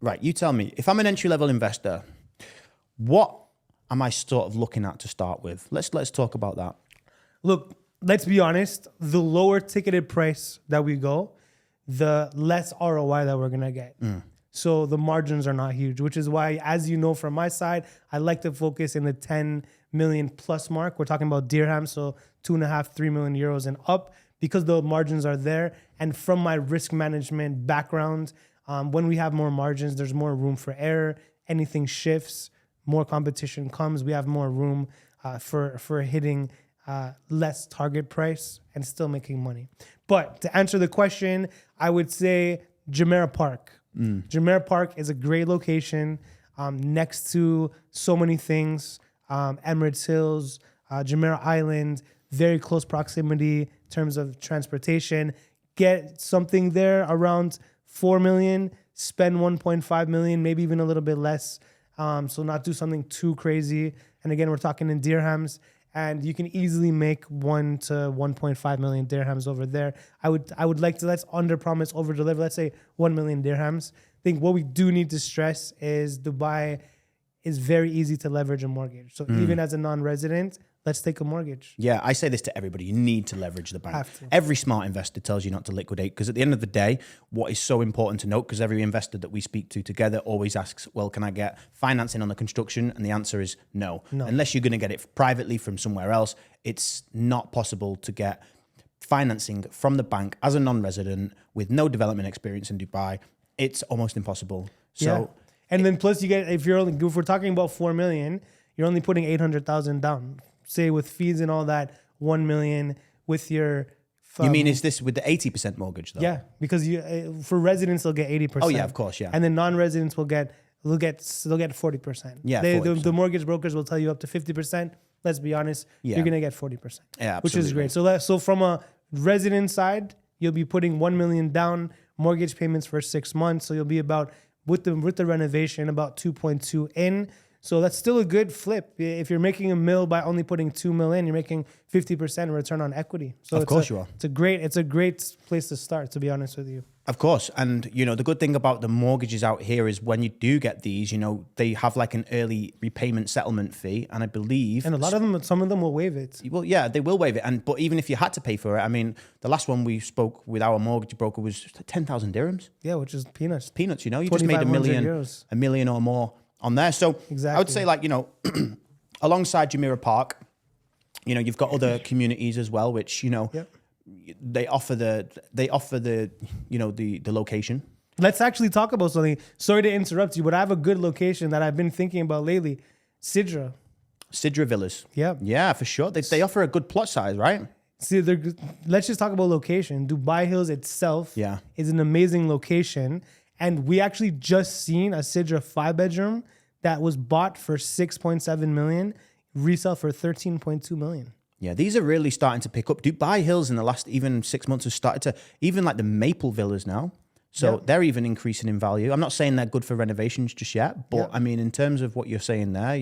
Right, you tell me, if I'm an entry-level investor, what am I sort of looking at to start with? Let's talk about that. Look, let's be honest. The lower ticketed price that we go, the less ROI that we're going to get. So the margins are not huge, which is why, as you know, from my side, I like to focus in the 10 million plus mark. We're talking about dirhams, so 2.5, 3 million euros and up, because the margins are there. And from my risk management background, when we have more margins, there's more room for error. Anything shifts, more competition comes. We have more room for hitting less target price and still making money. But to answer the question, I would say Jumeirah Park. Jumeirah Park is a great location next to so many things. Emirates Hills, Jumeirah Island, very close proximity in terms of transportation. Get something there around 4 million, spend 1.5 million, maybe even a little bit less. So not do something too crazy. And again, we're talking in dirhams. And you can easily make 1 to 1.5 million dirhams over there. I would like to, let's under promise, over deliver. Let's say 1 million dirhams. I think what we do need to stress is Dubai is very easy to leverage a mortgage. So even as a non-resident, let's take a mortgage. Yeah, I say this to everybody. You need to leverage the bank. Have to. Every smart investor tells you not to liquidate, because at the end of the day, what is so important to note, because every investor that we speak to together always asks, well, can I get financing on the construction? And the answer is no. Unless you're going to get it privately from somewhere else, it's not possible to get financing from the bank as a non-resident with no development experience in Dubai. It's almost impossible. So, yeah. And then plus you get, if we're talking about 4 million, you're only putting 800,000 down. Say with fees and all that, 1 million with your. You mean, is this with the 80% mortgage though? Yeah, because you for residents they'll get 80%. Oh yeah, of course, yeah. And then non-residents will get 40%. Yeah, 40%. The mortgage brokers will tell you up to 50%. Let's be honest, you're gonna get 40%. Yeah, which is great. So from a resident side, you'll be putting 1 million down, mortgage payments for 6 months. So you'll be about with the renovation about 2.2 in. So that's still a good flip. If you're making a mill by only putting 2 mil in, you're making 50% return on equity. So of course you are. It's a great place to start, to be honest with you. Of course. And, the good thing about the mortgages out here is when you do get these, they have like an early repayment settlement fee. And I believe... And a lot of them, some of them will waive it. Well, yeah, they will waive it. But even if you had to pay for it, I mean, the last one we spoke with our mortgage broker was 10,000 dirhams. Yeah, which is peanuts. Peanuts, you just made a million or more on there. So exactly. I would say alongside Jumeirah Park, you've got other communities as well, which, Yep. they offer the location. Let's actually talk about something. Sorry to interrupt you, but I have a good location that I've been thinking about lately. Sidra Villas. Yeah. Yeah, for sure. They offer a good plot size, right? See, let's just talk about location. Dubai Hills itself is an amazing location. And we actually just seen a Sidra 5-bedroom that was bought for 6.7 million, resell for 13.2 million. Yeah, these are really starting to pick up. Dubai Hills in the last even 6 months have started to, even like the Maple Villas now. So they're even increasing in value. I'm not saying they're good for renovations just yet, but I mean, in terms of what you're saying there,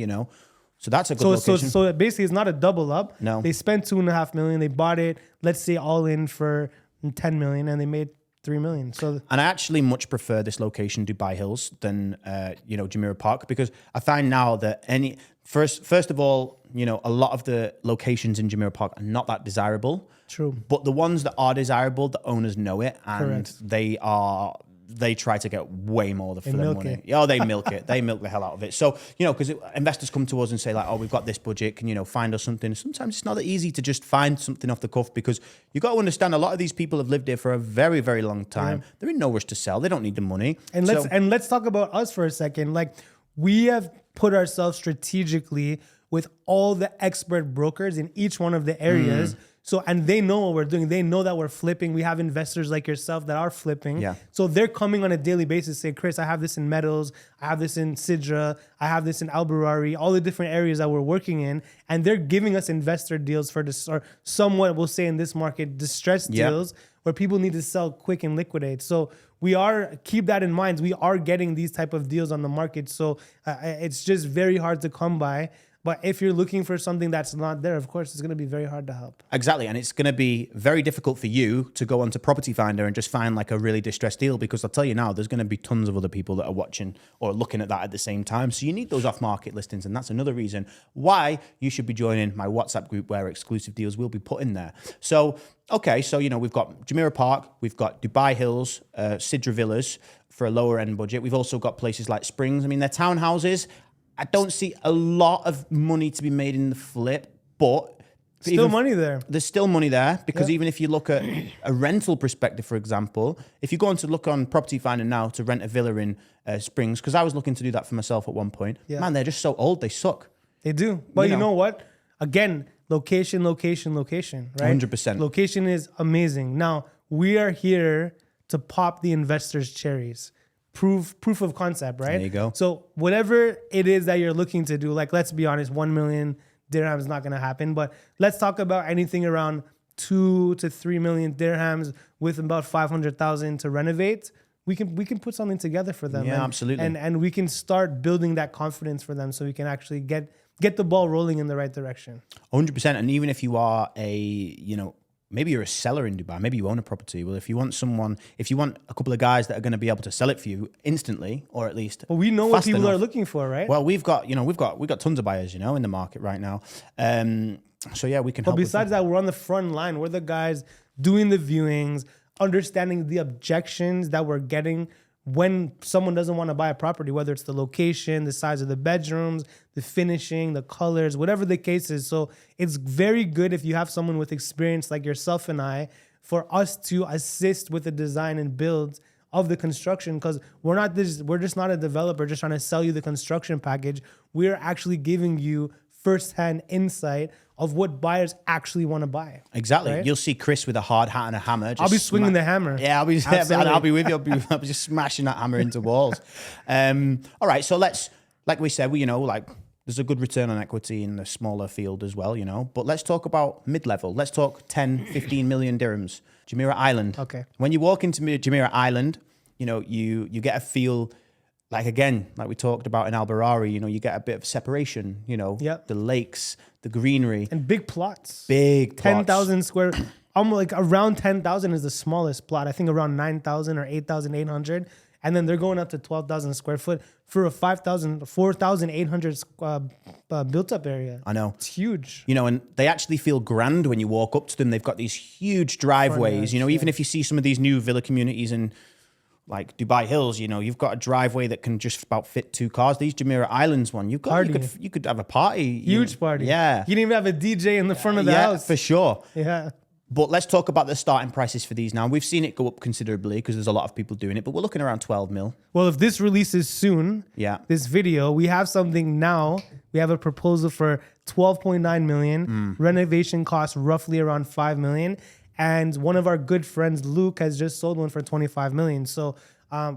so that's a good location. So basically it's not a double up. No. They spent 2.5 million. They bought it, let's say all in for 10 million, and they made 3 million. So, and I actually much prefer this location, Dubai Hills, than Jumeirah Park, because I find now that first of all, a lot of the locations in Jumeirah Park are not that desirable. True. But the ones that are desirable, the owners know it, and they try to get way more for their money. Oh, they milk it. They milk the hell out of it. So, because investors come to us and say like, oh, we've got this budget. Can find us something? Sometimes it's not that easy to just find something off the cuff, because you got to understand a lot of these people have lived here for a very, very long time. Yeah. They're in no rush to sell. They don't need the money. And let's talk about us for a second. Like, we have put ourselves strategically with all the expert brokers in each one of the areas. So, and they know what we're doing. They know that we're flipping. We have investors like yourself that are flipping. Yeah. So they're coming on a daily basis, say, Chris, I have this in Metals. I have this in Sidra. I have this in Al Barari, all the different areas that we're working in. And they're giving us investor deals for this, or somewhat, we'll say in this market, distressed deals where people need to sell quick and liquidate. So keep that in mind. We are getting these type of deals on the market. So it's just very hard to come by. But if you're looking for something that's not there, of course, it's going to be very hard to help. Exactly. And it's going to be very difficult for you to go onto Property Finder and just find like a really distressed deal, because I'll tell you now, there's going to be tons of other people that are watching or looking at that at the same time. So you need those off-market listings. And that's another reason why you should be joining my WhatsApp group, where exclusive deals will be put in there. So, okay. So, we've got Jumeirah Park, we've got Dubai Hills, Sidra Villas for a lower end budget. We've also got places like Springs. I mean, they're townhouses. I don't see a lot of money to be made in the flip, but Still money there. There's still money there, because even if you look at a rental perspective, for example, if you go on to look on Property Finder now to rent a villa in Springs, because I was looking to do that for myself at one point, man, they're just so old, they suck. They do. But you know what? Again, location, right? 100%. Location is amazing. Now, we are here to pop the investors' cherries. Proof of concept, right? There you go. So whatever it is that you're looking to do, like, let's be honest, 1 million dirhams is not going to happen, but let's talk about anything around 2 to 3 million dirhams with about 500,000 to renovate. We can put something together for them. Yeah, absolutely. And we can start building that confidence for them, so we can actually get the ball rolling in the right direction. 100%. And even if you are maybe you're a seller in Dubai, maybe you own a property. Well, if you want a couple of guys that are going to be able to sell it for you instantly, or at least, well, we know what people are looking for, right? Well, we've got tons of buyers, in the market right now. So yeah, we can help. But besides that, we're on the front line. We're the guys doing the viewings, understanding the objections that we're getting when someone doesn't want to buy a property, whether it's the location, the size of the bedrooms, the finishing, the colors, whatever the case is. So it's very good if you have someone with experience like yourself and I, for us to assist with the design and build of the construction, because we're just not a developer just trying to sell you the construction package. We're actually giving you firsthand insight of what buyers actually want to buy. Exactly. Right? You'll see Chris with a hard hat and a hammer. I'll be swinging the hammer. Yeah, I'll be with you. I'll be just smashing that hammer into walls. All right. So like we said, there's a good return on equity in the smaller field as well, But let's talk about mid-level. Let's talk 10, 15 million dirhams. Jumeirah Island. Okay. When you walk into Jumeirah Island, you get a feel. Like we talked about in Al Barari, you get a bit of separation, the lakes, the greenery. And big plots. 10,000 square, almost like around 10,000 is the smallest plot. I think around 9,000 or 8,800. And then they're going up to 12,000 square foot for a 4,800 built up area. I know. It's huge. And they actually feel grand when you walk up to them. They've got these huge driveways, even if you see some of these new villa communities in like Dubai Hills, you've got a driveway that can just about fit 2 cars. These Jumeirah Islands one, you could have a party. Huge party. Yeah. You can even have a DJ in the front of the house. For sure. Yeah. But let's talk about the starting prices for these now. We've seen it go up considerably because there's a lot of people doing it, but we're looking around 12 mil. Well, if this releases soon, this video, we have something now. We have a proposal for 12.9 million. Renovation costs roughly around 5 million. And one of our good friends, Luke, has just sold one for 25 million. So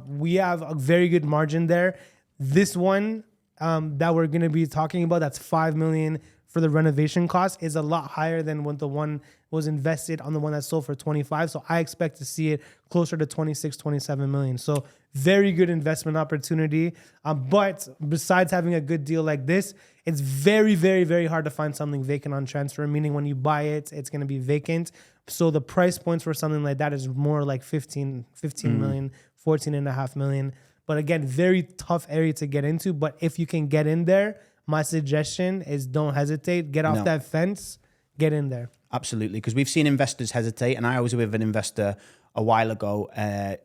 we have a very good margin there. This one that we're going to be talking about, that's 5 million for the renovation cost, is a lot higher than what the one was invested on the one that sold for 25. So I expect to see it closer to 26, 27 million. So very good investment opportunity. But besides having a good deal like this, it's very, very, very hard to find something vacant on transfer, meaning when you buy it, it's going to be vacant. So the price points for something like that is more like 15 million, 14.5 million. But again, very tough area to get into. But if you can get in there, my suggestion is don't hesitate. Get off that fence, get in there. Absolutely, because we've seen investors hesitate. And I was with an investor a while ago, end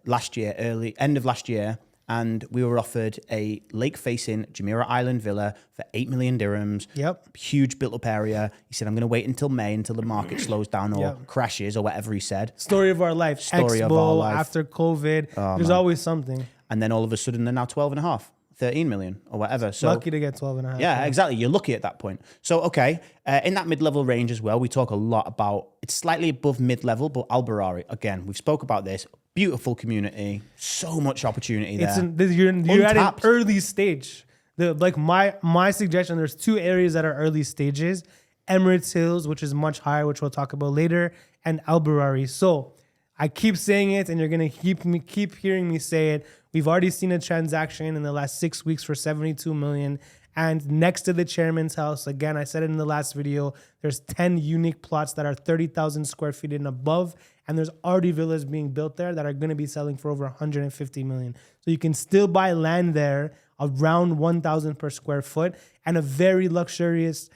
of last year, and we were offered a lake-facing Jumeirah Island villa for 8 million dirhams. Yep. Huge built-up area. He said, I'm going to wait until May, until the market slows down or crashes or whatever he said. Story of our life. Story of our life. After COVID, there's always something. And then all of a sudden, they're now 12.5. 13 million or whatever. So lucky to get 12.5. Yeah, exactly. You're lucky at that point. So, okay. In that mid-level range as well, we talk a lot about, it's slightly above mid-level, but Al Barari, again, we've spoke about this. Beautiful community. So much opportunity there. You're at an early stage. My suggestion, there's 2 areas that are early stages. Emirates Hills, which is much higher, which we'll talk about later, and Al Barari. So I keep saying it, and you're gonna keep hearing me say it. We've already seen a transaction in the last 6 weeks for 72 million. And next to the chairman's house, again, I said it in the last video, there's 10 unique plots that are 30,000 square feet and above. And there's already villas being built there that are going to be selling for over 150 million. So you can still buy land there around 1,000 per square foot. And a very luxurious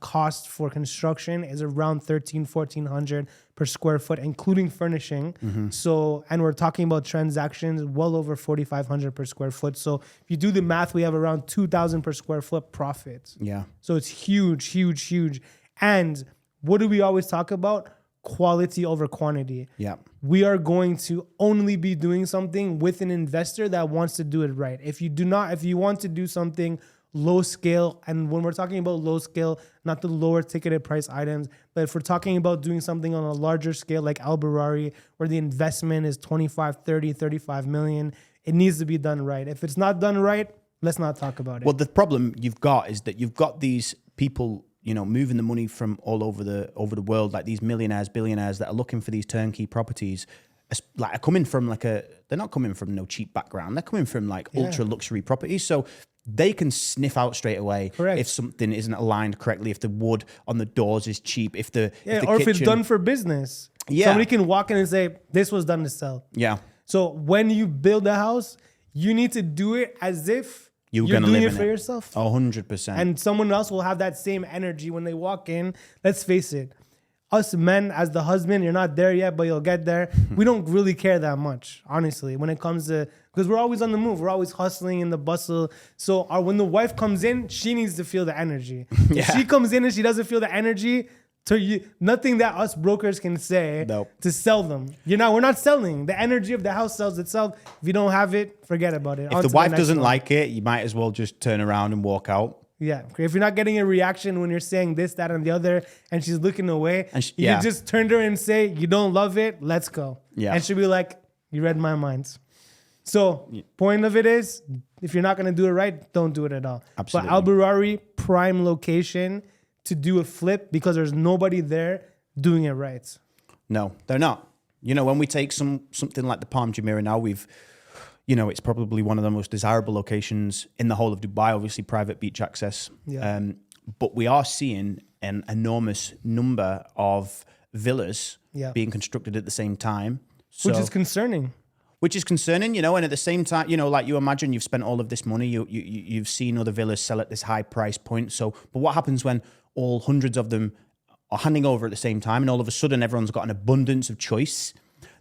cost for construction is around 1,400 per square foot, including furnishing. So, and we're talking about transactions well over 4,500 per square foot. So if you do the math, we have around 2,000 per square foot profits. Yeah. So it's huge, huge, huge. And what do we always talk about? Quality over quantity. Yeah. We are going to only be doing something with an investor that wants to do it right. If you want to do something low scale, and when we're talking about low scale, not the lower ticketed price items, but if we're talking about doing something on a larger scale like Al Barari, where the investment is 25, 30, 35 million, it needs to be done right. If it's not done right, let's not talk about it. Well, the problem you've got is that you've got these people, moving the money from all over the world, like these millionaires, billionaires that are looking for these turnkey properties, like are coming from they're not coming from no cheap background. They're coming from ultra luxury properties. So they can sniff out straight away if something isn't aligned correctly, if the wood on the doors is cheap, if the if it's done for business. Yeah. Somebody can walk in and say, this was done to sell. Yeah. So when you build a house, you need to do it as if you're doing it for yourself. 100%. And someone else will have that same energy when they walk in. Let's face it. Us men, as the husband, you're not there yet, but you'll get there. We don't really care that much, honestly, when it comes to, because we're always on the move. We're always hustling in the bustle. So when the wife comes in, she needs to feel the energy. If she comes in and she doesn't feel the energy, nothing that us brokers can say to sell them. We're not selling. The energy of the house sells itself. If you don't have it, forget about it. If the wife doesn't like it, you might as well just turn around and walk out. Yeah. If you're not getting a reaction when you're saying this, that, and the other, and she's looking away, you just turn to her and say, you don't love it, let's go. Yeah. And she'll be like, you read my mind. So point of it is, if you're not going to do it right, don't do it at all. Absolutely. But Al Barari, prime location to do a flip because there's nobody there doing it right. No, they're not. When we take something like the Palm Jumeirah now, it's probably one of the most desirable locations in the whole of Dubai, obviously private beach access. Yeah. But we are seeing an enormous number of villas being constructed at the same time. Which is concerning. And at the same time, like you imagine you've spent all of this money, you've seen other villas sell at this high price point. So, but what happens when all hundreds of them are handing over at the same time and all of a sudden everyone's got an abundance of choice?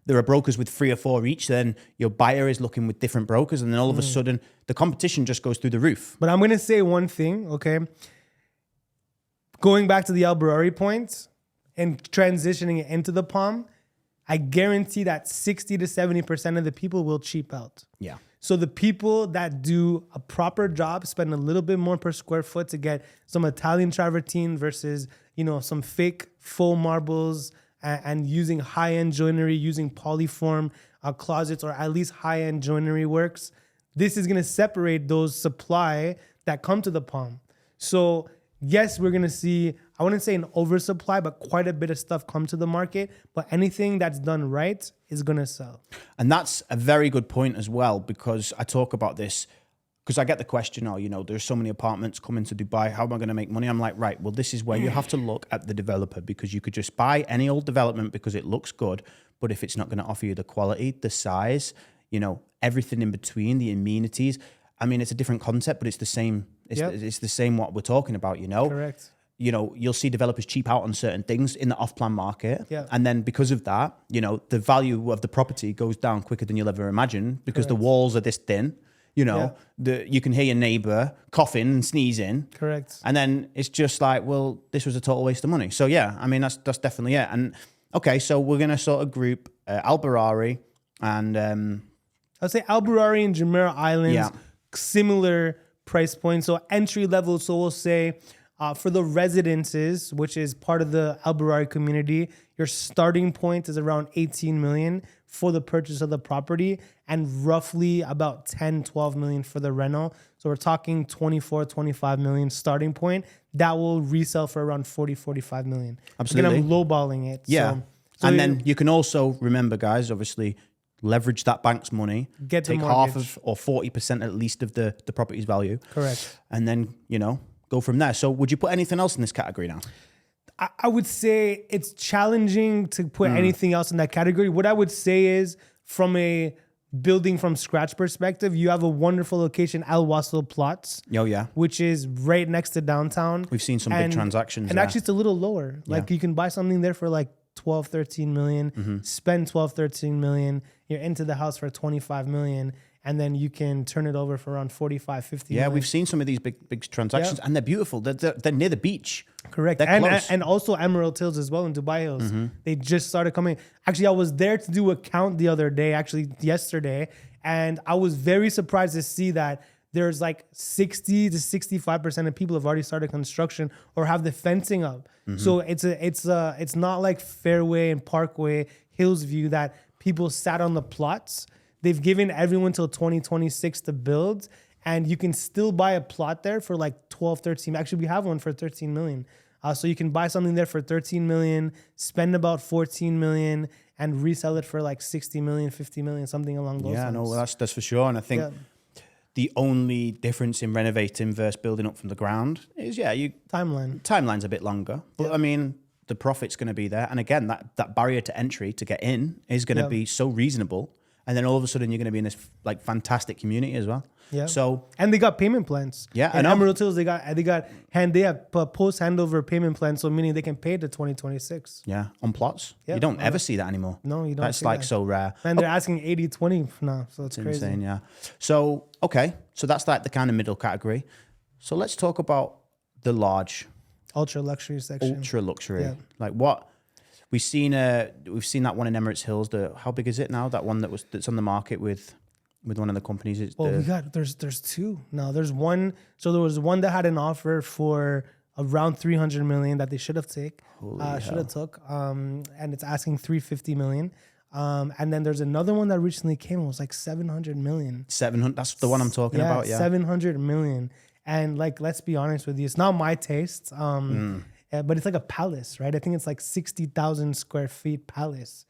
There are brokers with 3 or 4 each, then your buyer is looking with different brokers, and then all of a sudden the competition just goes through the roof. But I'm going to say one thing, okay? Going back to the Al Barari point and transitioning it into the Palm, I guarantee that 60 to 70% of the people will cheap out. Yeah. So the people that do a proper job spend a little bit more per square foot to get some Italian travertine versus, some fake faux marbles, and using high-end joinery, using polyform closets, or at least high-end joinery works. This is going to separate those supply that come to the Palm. So yes, we're going to see, I wouldn't say an oversupply, but quite a bit of stuff come to the market. But anything that's done right is going to sell. And that's a very good point as well, because I talk about this because I get the question, there's so many apartments coming to Dubai. How am I going to make money? I'm like, right, well, this is where you have to look at the developer, because you could just buy any old development because it looks good. But if it's not going to offer you the quality, the size, everything in between, the amenities, I mean, it's a different concept, but it's the same. It's the same what we're talking about, Correct. You'll see developers cheap out on certain things in the off-plan market. Yeah. And then because of that, the value of the property goes down quicker than you'll ever imagine, because the walls are this thin. You can hear your neighbor coughing and sneezing. Correct. And then it's just like, well, this was a total waste of money. So yeah, I mean, that's definitely it. And okay, so we're going to sort of group Al Barari and... I'll say Al Barari and Jumeirah Islands, similar price point. So entry level, so we'll say for the residences, which is part of the Al Barari community, your starting point is around 18 million for the purchase of the property, and roughly about 10, 12 million for the rental. So we're talking 24, 25 million starting point. That will resell for around 40, 45 million. Absolutely. Again, I'm lowballing it. Yeah. So And then you can also remember, guys, obviously leverage that bank's money, Get the take half mortgage. of or 40% at least of the property's value. Correct. And then, go from there. So would you put anything else in this category now? I would say it's challenging to put anything else in that category. What I would say is, from a building from scratch perspective, you have a wonderful location, Al Wasl Plots. Oh, yeah. Which is right next to downtown. We've seen some big transactions And there. actually, it's a little lower. Like, you can buy something there for like 12, 13 million, spend 12, 13 million. You're into the house for 25 million. And then you can turn it over for around 45, 50 million. We've seen some of these big transactions, and they're beautiful. They're near the beach. Correct. They're close. And also Emerald Hills as well in Dubai Hills. They just started coming. Actually, I was there to do a count the other day, yesterday, and I was very surprised to see that there's like 60 to 65% of people have already started construction or have the fencing up. So it's not like Fairway and Parkway, Hillsview, that people sat on the plots. They've given everyone till 2026 to build, and you can still buy a plot there for like 12, 13. Actually, we have one for 13 million. So you can buy something there for 13 million, spend about 14 million, and resell it for like 60 million, 50 million, something along those lines. Yeah, no, that's for sure. And I think the only difference in renovating versus building up from the ground is, timeline's a bit longer. But I mean, the profit's going to be there. And again, that barrier to entry to get in is going to be so reasonable. And then all of a sudden, you're going to be in this like fantastic community as well. Yeah. So, and they got payment plans. Yeah, and Emerald Hills, they have post handover payment plans, so meaning they can pay to 2026. Yeah, on plots. Yeah. You don't ever see that anymore. No, you don't. That's see like that. so rare. And they're asking 80-20 now, so it's crazy. Insane, yeah. So okay, so that's like the kind of middle category. So let's talk about the large, Ultra luxury section. ultra luxury. Yeah. Like what? We've seen that one in Emirates Hills. How big is it now? That one that's on the market with one of the companies. There's two. No, there's one. So there was one that had an offer for around 300 million that they should have took. And it's asking 350 million. And then there's another one that recently came. It was like 700 million. 700. That's the one I'm talking about. Yeah, 700 million. And like, let's be honest with you, it's not my taste. But it's like a palace, right? I think it's like 60,000 square feet palace.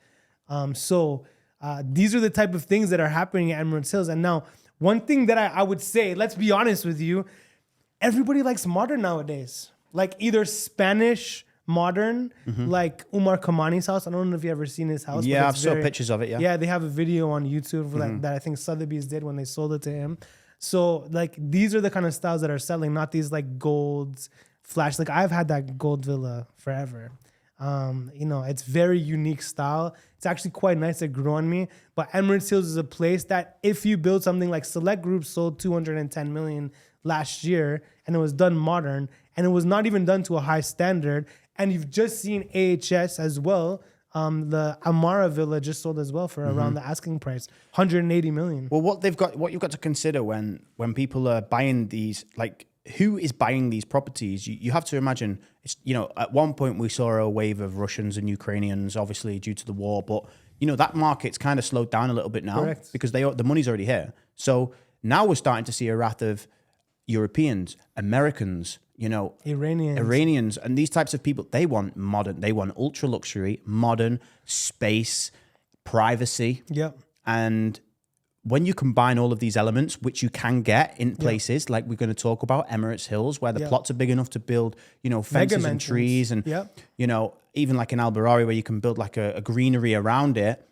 These are the type of things that are happening at Emerald Hills. And now, one thing that I would say, let's be honest with you, everybody likes modern nowadays. Like either Spanish modern, like Umar Kamani's house. I don't know if you've ever seen his house. Yeah, I've saw pictures of it, yeah. Yeah, they have a video on YouTube that I think Sotheby's did when they sold it to him. So like these are the kind of styles that are selling, not these like golds, flash. Like I've had that gold villa forever. It's very unique style. It's actually quite nice. It grew on me. But Emirates Hills is a place that if you build something like Select Group sold 210 million last year, and it was done modern, and it was not even done to a high standard. And you've just seen AHS as well. The Amara Villa just sold as well for around the asking price, 180 million. Well, what you've got to consider when people are buying these, like who is buying these properties, you have to imagine, it's, at one point we saw a wave of Russians and Ukrainians, obviously due to the war, but that market's kind of slowed down a little bit now. Correct. Because the money's already here. So now we're starting to see a wrath of Europeans, Americans, Iranians, and these types of people. They want modern, they want ultra luxury, modern space, privacy. Yep. And when you combine all of these elements, which you can get in places like we're going to talk about, Emirates Hills, where the plots are big enough to build, fences and trees, and even like in Al Barari where you can build like a greenery around it.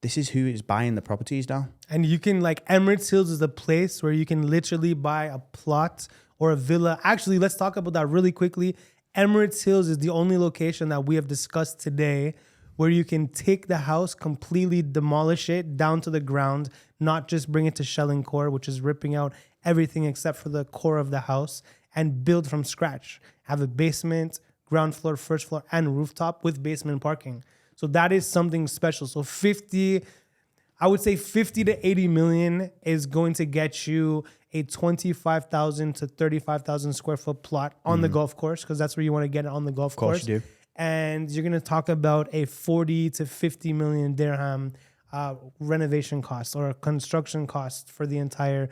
This is who is buying the properties now. And you can, like, Emirates Hills is a place where you can literally buy a plot or a villa. Actually, let's talk about that really quickly. Emirates Hills is the only location that we have discussed today where you can take the house, completely demolish it down to the ground, not just bring it to shell and core, which is ripping out everything except for the core of the house, and build from scratch. Have a basement, ground floor, first floor, and rooftop with basement parking. So that is something special. So 50 to 80 million is going to get you a 25,000 to 35,000 square foot plot on the golf course, because that's where you want to get it, on the golf course. Of course you do. And you're going to talk about a 40 to 50 million dirham renovation cost or construction cost for the entire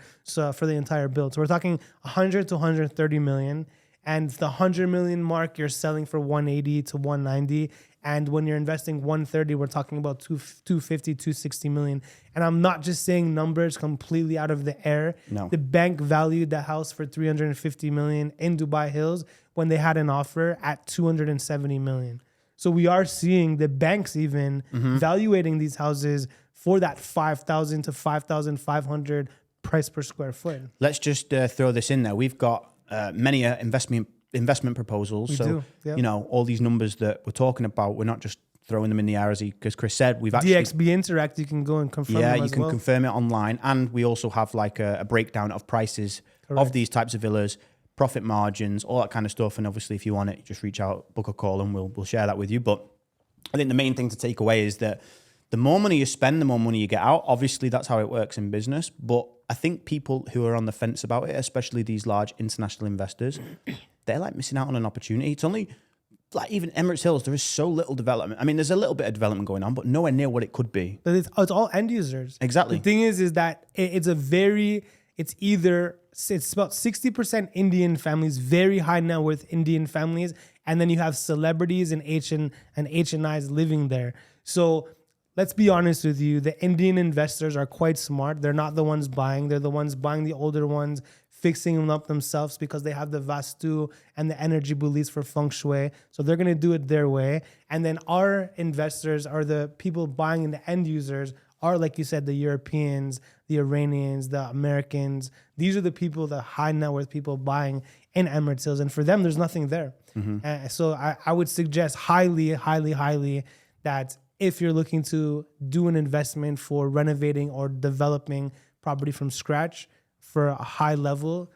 build. So we're talking 100 to 130 million. And the 100 million mark, you're selling for 180 to 190. And when you're investing 130, we're talking about 250, 260 million. And I'm not just saying numbers completely out of the air. No. The bank valued the house for 350 million in Dubai Hills when they had an offer at 270 million. So we are seeing the banks even valuating these houses for that 5,000 to 5,500 price per square foot. Let's just throw this in there. We've got many investment proposals. We do, yeah. You know, all these numbers that we're talking about, we're not just throwing them in the air because Chris said we've actually DXB Interact, you can go and confirm them you as can well. confirm it online, and we also have like a breakdown of prices of these types of villas, profit margins, all that kind of stuff. And obviously, if you want it, just reach out, book a call, and we'll share that with you. But I think the main thing to take away is that the more money you spend, the more money you get out. Obviously, that's how it works in business. But I think people who are on the fence about it, especially these large international investors, they're like missing out on an opportunity. It's only like even Emirates Hills, there is so little development. I mean, there's a little bit of development going on, but nowhere near what it could be. But it's all end users. Exactly. The thing is that it's about 60% Indian families, very high net worth Indian families, and then you have celebrities and HNIs living there. So let's be honest with you, the Indian investors are quite smart. They're not the ones buying. They're the ones buying the older ones, fixing them up themselves because they have the Vastu and the energy beliefs for feng shui. So they're going to do it their way. And then our investors are the people buying, and the end users are, like you said, the Europeans, the Iranians, the Americans. These are the people, the high net worth people buying in Emirates Hills. And for them, there's nothing there. So I would suggest highly, highly, highly that if you're looking to do an investment for renovating or developing property from scratch for a high level,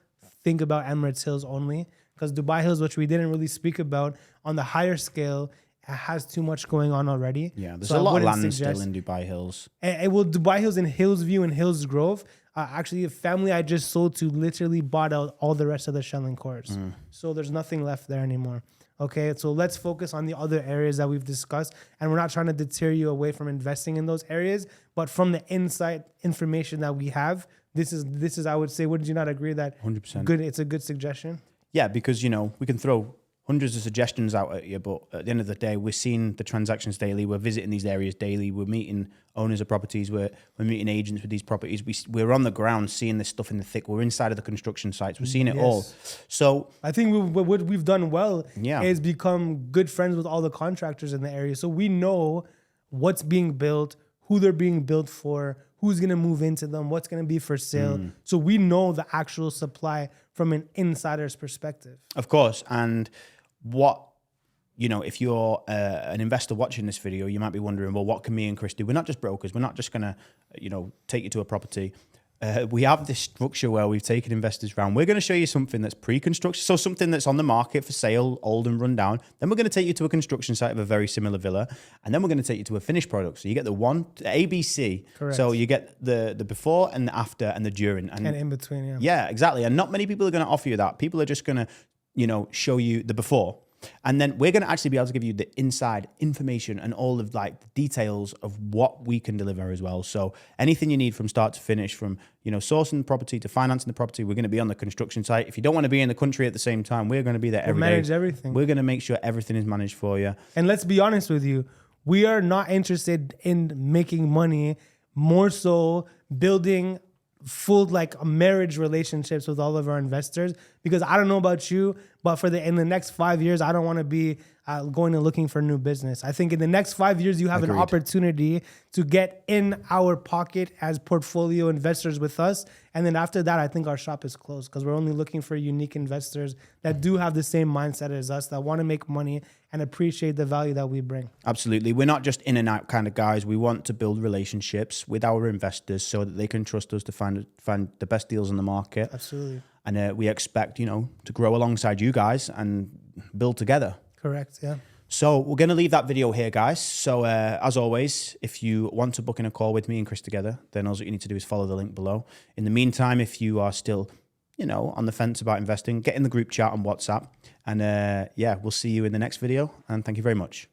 think about Emirates Hills only. Because Dubai Hills, which we didn't really speak about on the higher scale, has too much going on already. Yeah, there's a lot of land still in Dubai Hills. Dubai Hills and Hillsview and Hillsgrove, actually a family I just sold to literally bought out all the rest of the Shelling Courts. So there's nothing left there anymore. Okay, so let's focus on the other areas that we've discussed. And we're not trying to deter you away from investing in those areas, but from the inside information that we have, this is I would say, would you not agree that 100%. Good? It's a good suggestion. Yeah, because, you know, we can throw hundreds of suggestions out at you, but at the end of the day, we're seeing the transactions daily. We're visiting these areas daily. We're meeting owners of properties. We're meeting agents with these properties. We're on the ground seeing this stuff in the thick. We're inside of the construction sites. We're seeing it all. So I think what we've done well Yeah. is become good friends with all the contractors in the area. So we know what's being built, who they're being built for, who's going to move into them, what's going to be for sale. So we know the actual supply from an insider's perspective. Of course. And what, you know, if you're an investor watching this video, you might be wondering, well, what can me and Chris do? We're not just brokers. We're not just going to, you know, take you to a property. We have this structure where we've taken investors around. We're going to show you something that's pre-construction, so something that's on the market for sale, old and run down. Then we're going to take you to a construction site of a very similar villa, and then we're going to take you to a finished product. So you get the ABC. Correct. So you get the before and the after and the during. And in between, yeah. Yeah, exactly. And not many people are going to offer you that. People are just going to, you know, show you the before. And then we're going to actually be able to give you the inside information and all of like the details of what we can deliver as well. So anything you need from start to finish, from, you know, sourcing the property to financing the property, we're going to be on the construction site. If you don't want to be in the country at the same time, we're going to be there every day. Manage everything. We're going to make sure everything is managed for you. And let's be honest with you, we are not interested in making money, more so building full like marriage relationships with all of our investors, because I don't know about you, but in the next 5 years, I don't want to be going and looking for new business. I think in the next 5 years, you have an opportunity to get in our pocket as portfolio investors with us. And then after that, I think our shop is closed, because we're only looking for unique investors that do have the same mindset as us, that want to make money and appreciate the value that we bring. Absolutely. We're not just in and out kind of guys. We want to build relationships with our investors so that they can trust us to find the best deals in the market. Absolutely. And we expect, you know, to grow alongside you guys and build together. Correct, yeah. So we're going to leave that video here, guys. So as always, if you want to book in a call with me and Chris together, then all you need to do is follow the link below. In the meantime, if you are still, you know, on the fence about investing, get in the group chat on WhatsApp. And yeah, we'll see you in the next video. And thank you very much.